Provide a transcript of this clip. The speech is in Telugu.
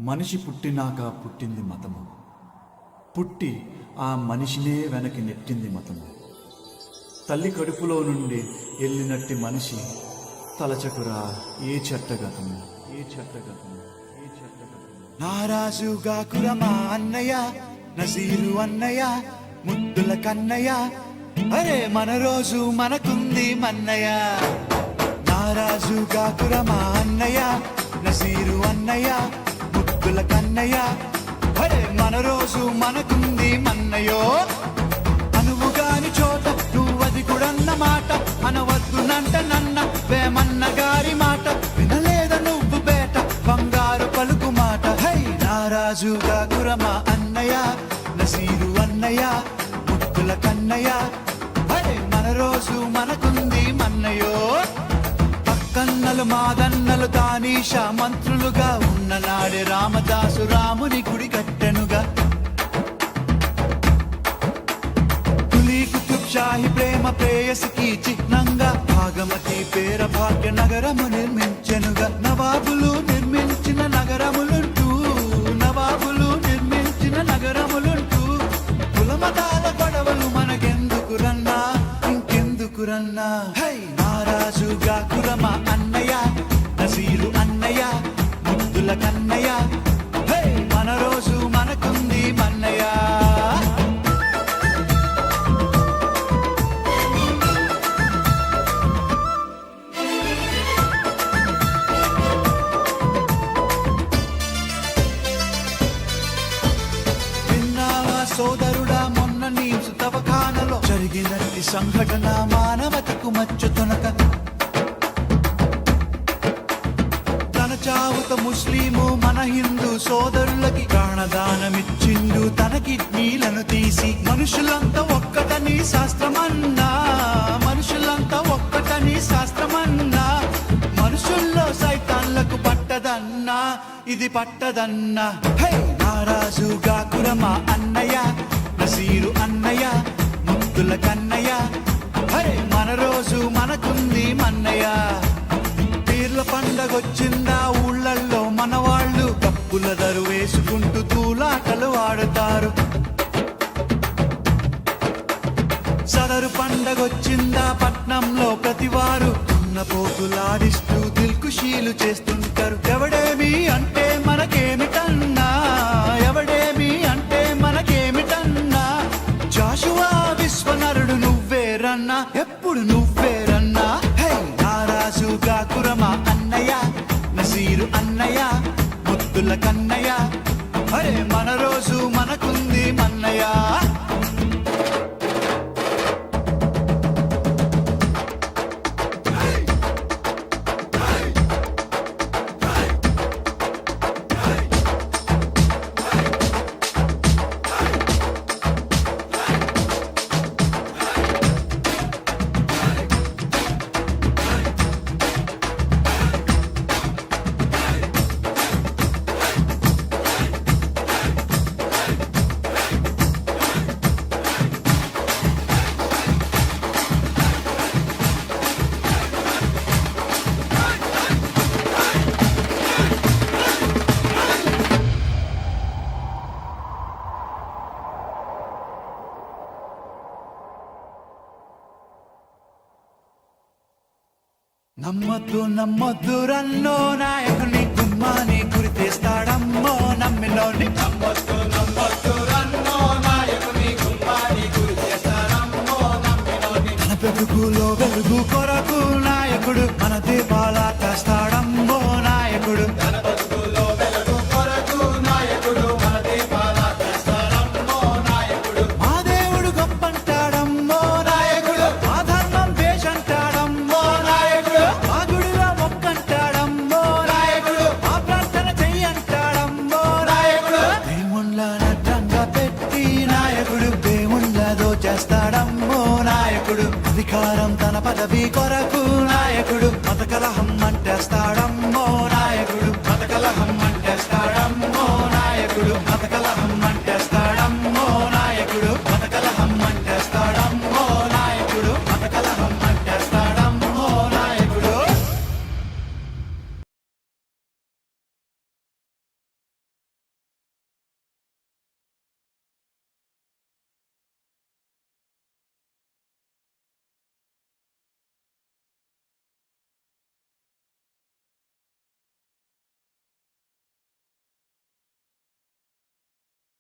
మనిషి పుట్టినాక పుట్టింది మతము, పుట్టి ఆ మనిషినే వెనక్కి నెట్టింది మతము. తల్లి కడుపులో నుండి వెళ్ళినట్టి మనిషి తలచకురా ఏ చెట్టగతము, ఏ చెట్టగతము, ఏ చెట్టగతము. నారాజుగా కురమా అన్నయ్య, నజీరు అన్నయ్య, ముద్దుల కన్నయ్య, అరే మన రోజు మనకుంది మన్నయ్య. నారాజుగా కురమా అన్నయ్య, నజీరు అన్నయ్య, ముద్దుల కన్నయ్య, అరే మన రోజు మనకుంది మన్నయ్యో. అనువుగాని చోట నువ్వది కూడన్న మాట అనవద్దునంట నన్న వేమన్న గారి మాట వినలేద నువ్వు బేట బంగారు పలుకు మాట. హై నారాజుగా కురమా అన్నయ్య, నసీరు అన్నయ్య, ముద్దుల కన్నయ్య, అరే మన రోజు మనకుంది మన్నయ్యో. పక్కన్నలు మాదన్నలు తానీష మంత్రులుగా ఉన్న నాడే రామదాసు రాముని గుడి కట్టెనుగా. షాహి ప్రేమ ప్రేయసికి చిహ్నంగా భాగమతి పేర భాగ్య నగరము నిర్మించెనుగా. నవాబులు నిర్మించిన నగరములుంటూ, నవాబులు నిర్మించిన నగరములుంటూ, కులమతాల గొడవలు మనకెందుకురన్నా, ఇంకెందుకురన్నా. హై నారాజుగా కురమా అన్నయ్య, నసీరు అన్నయ్య, ముద్దుల కన్నయ్య, హై మన రోజు మనకుంది మన్నయ్య. సోదరుడా మొన్న నీసు తవఖానలో జరిగినట్టి సంఘటన మానవతకు మచ్చుతునక. తన చావుత ముస్లిము మన హిందూ సోదరులకి ప్రాణదానమిచ్చిండు తన కిడ్నీలను తీసి. మనుషులంతా ఒక్కటని శాస్త్రమన్నా, మనుషులంతా ఒక్కటని శాస్త్రమన్నా, మనుషుల్లో సైతాన్లకు పట్టదన్నా, ఇది పట్టదన్నా. హై నారాజుగా కురమా అన్నయ్య, నసీరు అన్నయ్య, ముద్దుల కన్నయ్య, అరే మన రోజు మనకుంది మన్నయ్య. పీర్ల పండగొచ్చిందా ఊళ్ళల్లో మనవాళ్ళు కప్పుల దరు వేసుకుంటూ తూలాటలు ఆడుతారు. సదరు పండగొచ్చిందా పట్నంలో ప్రతివారు పోతులాడిస్తూ దిల్కుషీలు చేస్తుంటారు. ఎవడేమి అంటే మనకేమిటన్నా, ఎవడేమి అంటే మనకేమిటన్నా, జాషువా విశ్వనరుడు నువ్వేరన్నా, ఎప్పుడు నువ్వేరన్నా. హై నారాజుగా కురమా అన్నయ్య, నసీరు అన్నయ్య, ముద్దుల కన్నయ్య, అరే మన రోజు మనకుంది మన్నయ్య. నమ్మద్దు నమ్మద్దు రన్నో నాయకుని గుమ్మాని గురి తెస్తాడమ్మో నమ్మినోని. నమ్మద్దు నమ్మద్దు రన్నో నాయకుని గుమ్మాని గురి తెస్తాడమ్మో నమ్మినోని. మన బ్రతుకులో వెలుగు కొరకు నాయకుడు మన దీపాల తెస్తాడమ్మో నాయకుడు. మన బ్రతుకులో వెలుగు కొరకు నాయకుడు మన దీపాల తెస్తాడమ్మో నాయకుడు. మా దేవుడు గొప్పంటాడమ్మో నాయకుడు, మా ధర్మం పేషంటాడమ్మో నాయకుడు, మా గుడిలో మొక్కంటాడమ్మో నాయకుడు, మా ప్రార్థన చెయ్యంటాడమ్మో నాయకుడు. దేవుళ్ళ నడ్డంగా పెట్టి నాయకుడు దేవుళ్ళదో చేస్తాడమ్మో నాయకుడు. అధికారం తన పదవి కొరకు నాయకుడు మత కలహం అంటేస్తాడు.